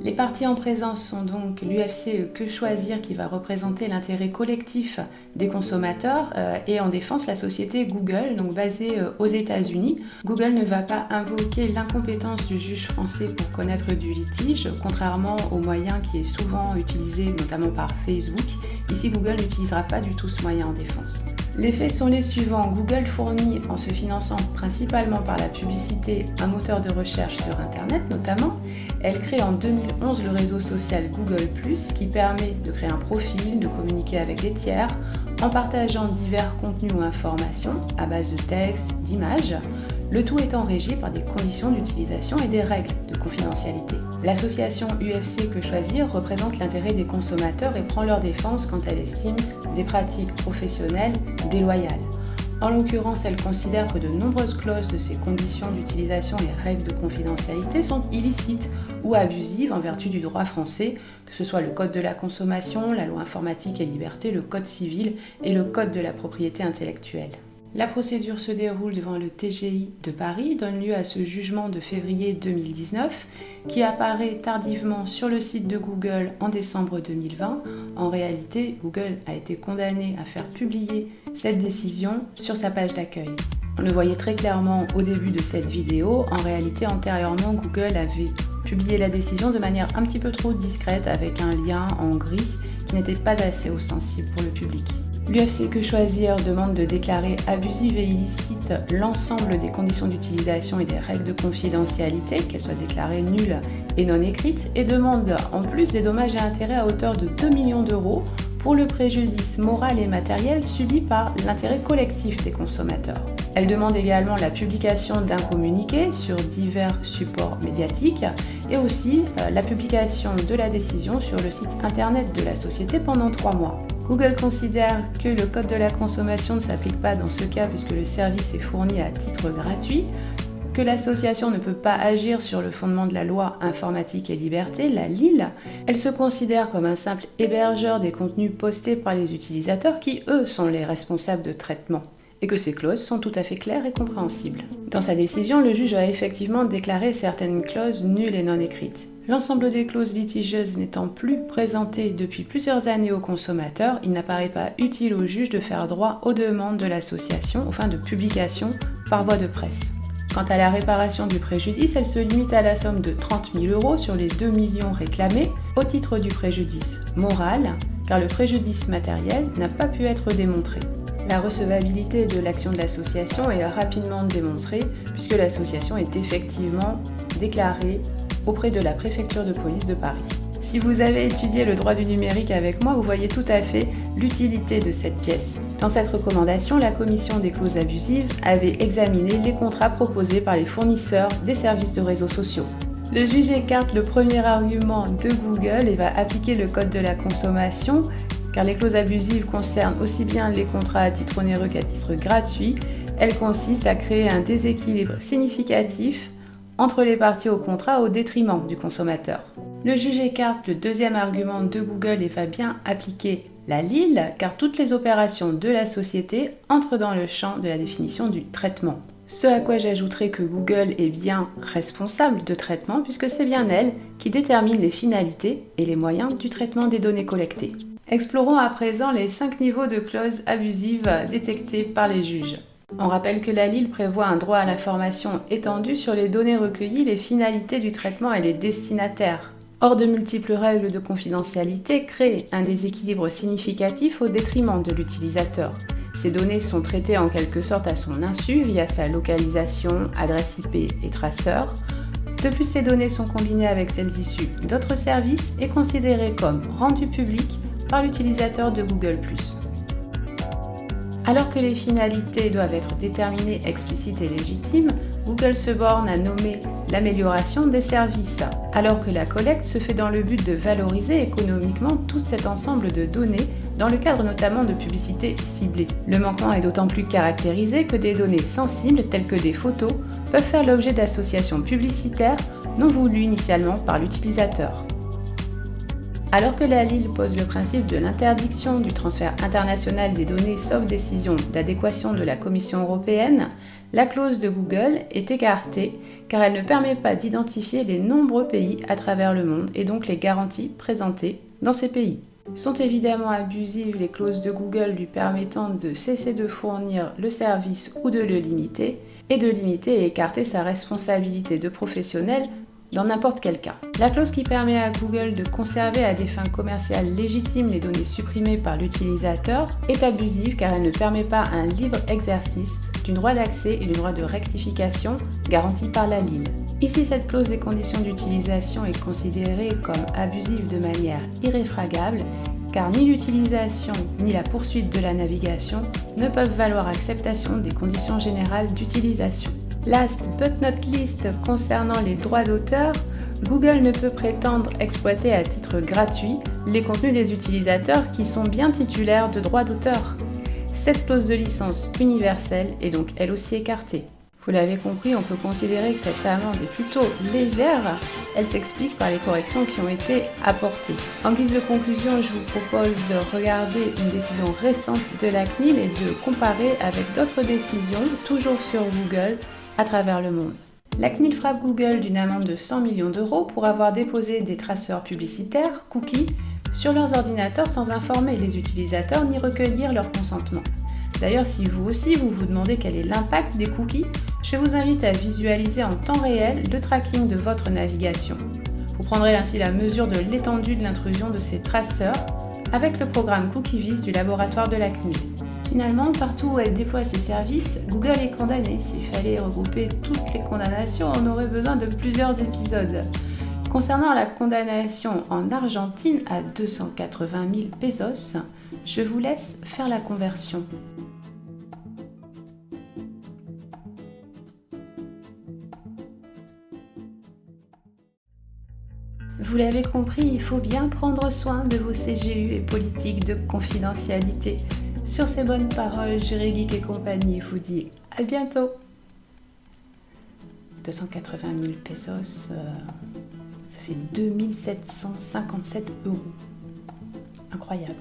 Les parties en présence sont donc l'UFC Que Choisir qui va représenter l'intérêt collectif des consommateurs et en défense la société Google, donc basée aux États-Unis. Google ne va pas invoquer l'incompétence du juge français pour connaître du litige, contrairement au moyen qui est souvent utilisé notamment par Facebook. Ici, Google n'utilisera pas du tout ce moyen en défense. Les faits sont les suivants. Google fournit, en se finançant principalement par la publicité, un moteur de recherche sur Internet notamment. Elle crée en 2011 le réseau social Google+, qui permet de créer un profil, de communiquer avec des tiers, en partageant divers contenus ou informations à base de textes, d'images, le tout étant régi par des conditions d'utilisation et des règles de confidentialité. L'association UFC Que Choisir représente l'intérêt des consommateurs et prend leur défense quand elle estime des pratiques professionnelles déloyales. En l'occurrence, elle considère que de nombreuses clauses de ces conditions d'utilisation et règles de confidentialité sont illicites ou abusives en vertu du droit français, que ce soit le Code de la consommation, la loi informatique et liberté, le Code civil et le Code de la propriété intellectuelle. La procédure se déroule devant le TGI de Paris, donne lieu à ce jugement de février 2019 qui apparaît tardivement sur le site de Google en décembre 2020. En réalité, Google a été condamné à faire publier cette décision sur sa page d'accueil. On le voyait très clairement au début de cette vidéo. En réalité, antérieurement, Google avait publié la décision de manière un petit peu trop discrète avec un lien en gris qui n'était pas assez ostensible pour le public. L'UFC Que Choisir demande de déclarer abusive et illicite l'ensemble des conditions d'utilisation et des règles de confidentialité, qu'elles soient déclarées nulles et non écrites, et demande en plus des dommages et intérêts à hauteur de 2 millions d'euros pour le préjudice moral et matériel subi par l'intérêt collectif des consommateurs. Elle demande également la publication d'un communiqué sur divers supports médiatiques et aussi la publication de la décision sur le site internet de la société pendant 3 mois. Google considère que le Code de la consommation ne s'applique pas dans ce cas puisque le service est fourni à titre gratuit, que l'association ne peut pas agir sur le fondement de la loi informatique et liberté, la LIL. Elle se considère comme un simple hébergeur des contenus postés par les utilisateurs qui, eux, sont les responsables de traitement, et que ces clauses sont tout à fait claires et compréhensibles. Dans sa décision, le juge a effectivement déclaré certaines clauses nulles et non écrites. L'ensemble des clauses litigieuses n'étant plus présentées depuis plusieurs années aux consommateurs, il n'apparaît pas utile au juge de faire droit aux demandes de l'association aux fins de publication par voie de presse. Quant à la réparation du préjudice, elle se limite à la somme de 30 000 € sur les 2 millions réclamés au titre du préjudice moral, car le préjudice matériel n'a pas pu être démontré. La recevabilité de l'action de l'association est rapidement démontrée puisque l'association est effectivement déclarée auprès de la préfecture de police de Paris. Si vous avez étudié le droit du numérique avec moi, vous voyez tout à fait l'utilité de cette pièce. Dans cette recommandation, la commission des clauses abusives avait examiné les contrats proposés par les fournisseurs des services de réseaux sociaux. Le juge écarte le premier argument de Google et va appliquer le Code de la consommation, car les clauses abusives concernent aussi bien les contrats à titre onéreux qu'à titre gratuit. Elles consistent à créer un déséquilibre significatif entre les parties au contrat au détriment du consommateur. Le juge écarte le deuxième argument de Google et va bien appliquer la LIL, car toutes les opérations de la société entrent dans le champ de la définition du traitement. Ce à quoi j'ajouterai que Google est bien responsable de traitement puisque c'est bien elle qui détermine les finalités et les moyens du traitement des données collectées. Explorons à présent les 5 niveaux de clauses abusives détectés par les juges. On rappelle que la LIL prévoit un droit à l'information étendu sur les données recueillies, les finalités du traitement et les destinataires. Or, de multiples règles de confidentialité créent un déséquilibre significatif au détriment de l'utilisateur. Ces données sont traitées en quelque sorte à son insu via sa localisation, adresse IP et traceur. De plus, ces données sont combinées avec celles issues d'autres services et considérées comme rendues publiques par l'utilisateur de Google+. Alors que les finalités doivent être déterminées, explicites et légitimes, Google se borne à nommer l'amélioration des services, alors que la collecte se fait dans le but de valoriser économiquement tout cet ensemble de données, dans le cadre notamment de publicité ciblée. Le manquement est d'autant plus caractérisé que des données sensibles, telles que des photos, peuvent faire l'objet d'associations publicitaires non voulues initialement par l'utilisateur. Alors que la LIL pose le principe de l'interdiction du transfert international des données sauf décision d'adéquation de la Commission européenne, la clause de Google est écartée car elle ne permet pas d'identifier les nombreux pays à travers le monde et donc les garanties présentées dans ces pays. Sont évidemment abusives les clauses de Google lui permettant de cesser de fournir le service ou de le limiter, et de limiter et écarter sa responsabilité de professionnel dans n'importe quel cas. La clause qui permet à Google de conserver à des fins commerciales légitimes les données supprimées par l'utilisateur est abusive car elle ne permet pas un libre exercice du droit d'accès et du droit de rectification garanti par la LIL. Ici, cette clause des conditions d'utilisation est considérée comme abusive de manière irréfragable car ni l'utilisation ni la poursuite de la navigation ne peuvent valoir acceptation des conditions générales d'utilisation. Last but not least, concernant les droits d'auteur, Google ne peut prétendre exploiter à titre gratuit les contenus des utilisateurs qui sont bien titulaires de droits d'auteur. Cette clause de licence universelle est donc elle aussi écartée. Vous l'avez compris, on peut considérer que cette amende est plutôt légère. Elle s'explique par les corrections qui ont été apportées. En guise de conclusion, je vous propose de regarder une décision récente de la CNIL et de comparer avec d'autres décisions, toujours sur Google, à travers le monde. La CNIL frappe Google d'une amende de 100 millions d'euros pour avoir déposé des traceurs publicitaires, cookies, sur leurs ordinateurs sans informer les utilisateurs ni recueillir leur consentement. D'ailleurs, si vous aussi vous vous demandez quel est l'impact des cookies, je vous invite à visualiser en temps réel le tracking de votre navigation. Vous prendrez ainsi la mesure de l'étendue de l'intrusion de ces traceurs avec le programme CookieVis du laboratoire de la CNIL. Finalement, partout où elle déploie ses services, Google est condamné. S'il fallait regrouper toutes les condamnations, on aurait besoin de plusieurs épisodes. Concernant la condamnation en Argentine à 280 000 pesos, je vous laisse faire la conversion. Vous l'avez compris, il faut bien prendre soin de vos CGU et politiques de confidentialité. Sur ces bonnes paroles, Jurigeek et compagnie vous dit à bientôt. 280 000 pesos, ça fait 2757 €. Incroyable.